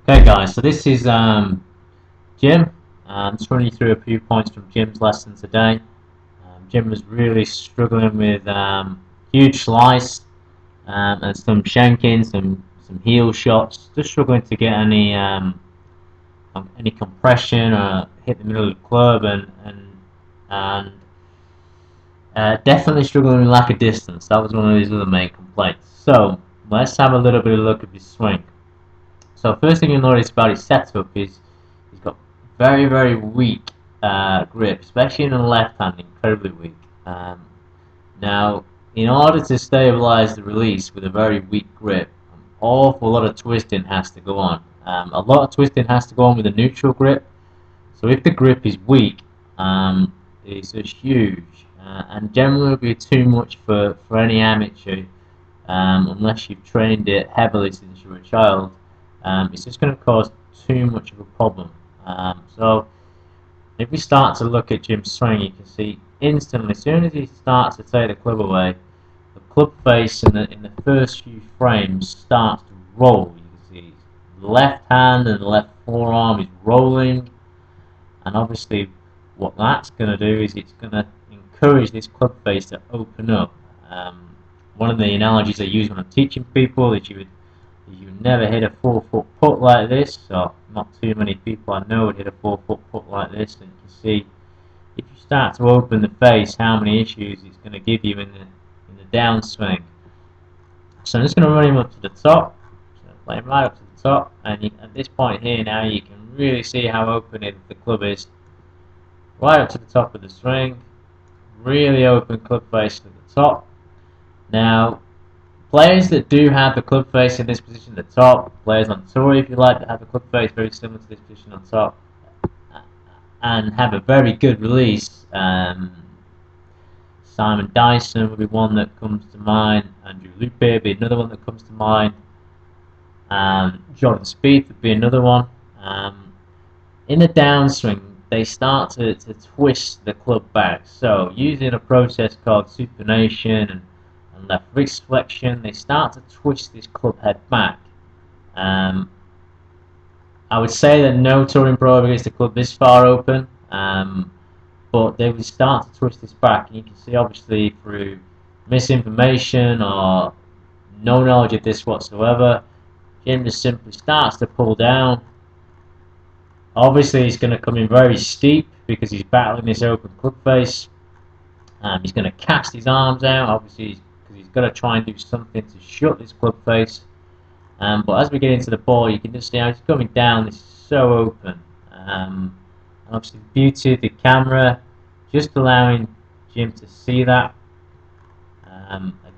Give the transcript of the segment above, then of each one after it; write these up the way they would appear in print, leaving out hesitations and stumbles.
Okay guys, so this is Jim. Just running you through a few points from Jim's lesson today. Jim was really struggling with huge slice and some shanking, some heel shots. Just struggling to get any compression or hit the middle of the club, and definitely struggling with lack of distance. That was one of his other main complaints. So let's have a little bit of a look at his swing. So first thing you'll notice about his setup is he's got very weak grip, especially in the left hand, incredibly weak. Now, in order to stabilize the release with a very weak grip, an awful lot of twisting has to go on. A lot of twisting has to go on with a neutral grip. So if the grip is weak, it's just huge, and generally will be too much for any amateur, unless you've trained it heavily since you were a child. It's just going to cause too much of a problem. So if we start to look at Jim's swing, you can see instantly, as soon as he starts to take the club away, the club face in the first few frames starts to roll. You can see the left hand and the left forearm is rolling, and obviously what that's going to do is it's going to encourage this club face to open up. One of the analogies I use when I'm teaching people is you never hit a 4-foot putt like this, so not too many people I know would hit a 4-foot putt like this, and you can see if you start to open the face how many issues it's going to give you in the downswing. So I'm just going to run him up to the top, so play him right up to the top, and at this point here now you can really see how open the club is, right up to the top of the swing, really open club face to the top. Now players that do have the club face in this position at the top, players on tour if you like, that have the club face very similar to this position on top, and have a very good release. Simon Dyson would be one that comes to mind, Andrew Lupe would be another one that comes to mind, Jordan Spieth would be another one. In the downswing, they start to twist the club back. So using a process called supination and left wrist flexion, they start to twist this club head back. I would say that no touring pro ever gets the club this far open, but they would start to twist this back, and you can see obviously through misinformation or no knowledge of this whatsoever, Jim just simply starts to pull down. Obviously he's going to come in very steep because he's battling this open club face. He's going to cast his arms out, obviously, because he's got to try and do something to shut this club face. But as we get into the ball, you can just see how he's coming down. This is so open. Obviously, the beauty of the camera, just allowing Jim to see that.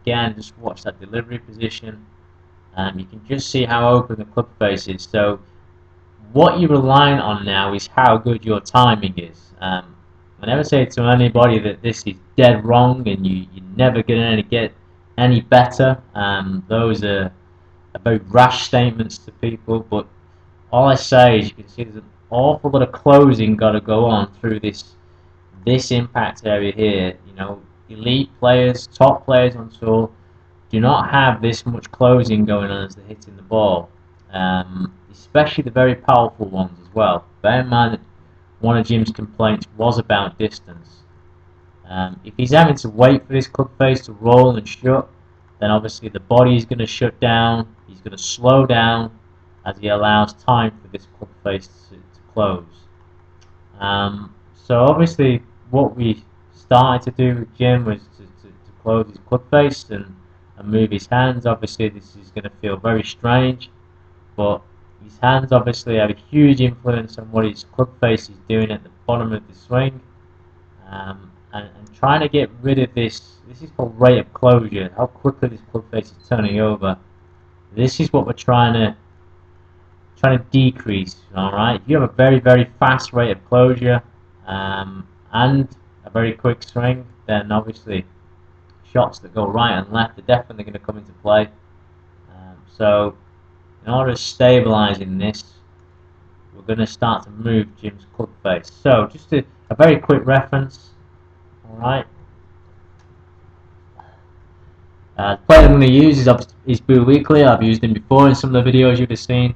Again, just watch that delivery position. You can just see how open the club face is. So what you're relying on now is how good your timing is. I never say to anybody that this is dead wrong and you're never going to get any better. Those are very rash statements to people, but all I say is you can see there's an awful lot of closing got to go on through this impact area here. You know, elite players, top players on tour do not have this much closing going on as they're hitting the ball. Especially the very powerful ones as well. Bear in mind that one of Jim's complaints was about distance. If he's having to wait for this club face to roll and shut, then obviously the body is going to shut down, he's going to slow down as he allows time for this club face to close. So obviously what we started to do with Jim was to close his club face and move his hands. Obviously this is going to feel very strange, but his hands obviously have a huge influence on what his club face is doing at the bottom of the swing, and trying to get rid of this is called rate of closure, how quickly this club face is turning over. This is what we're trying to decrease. Alright, if you have a very fast rate of closure and a very quick swing, then obviously shots that go right and left are definitely going to come into play. So in order to stabilising this, we're going to start to move Jim's club face. So just a very quick reference. Alright. The player I'm going to use is Boo Weekly. I've used him before in some of the videos you've seen.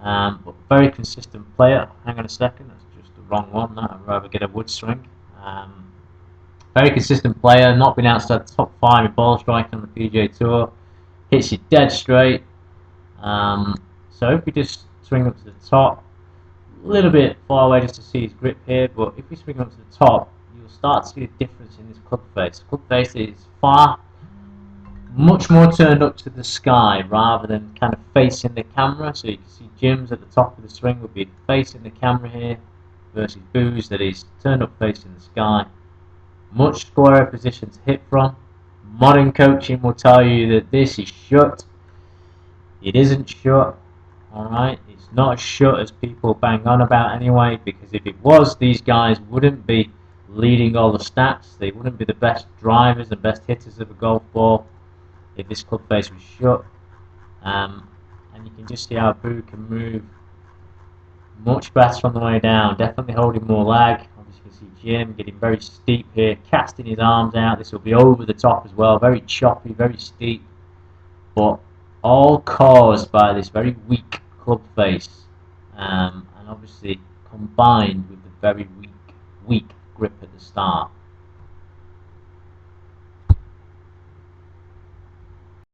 But very consistent player. Hang on a second, that's just the wrong one. That I'd rather get a wood swing. Very consistent player, not been outside the top 5 in ball striking on the PGA Tour. Hits you dead straight. So if we just swing up to the top, a little bit far away just to see his grip here, but if we swing up to the top, you'll start to see a difference in his club face. Club face is much more turned up to the sky rather than kind of facing the camera. So you can see Jim's at the top of the swing will be facing the camera here versus Boo's that is turned up facing the sky. Much squarer position to hit from. Modern coaching will tell you that this is shut. It isn't shut. Alright, it's not as shut as people bang on about anyway, because if it was, these guys wouldn't be leading all the stats. They wouldn't be the best drivers and best hitters of a golf ball if this club face was shut. And you can just see how Boo can move much better on the way down, definitely holding more lag. Obviously you can see Jim getting very steep here, casting his arms out. This will be over the top as well, very choppy, very steep, but all caused by this very weak club face, and obviously combined with the very weak grip at the start.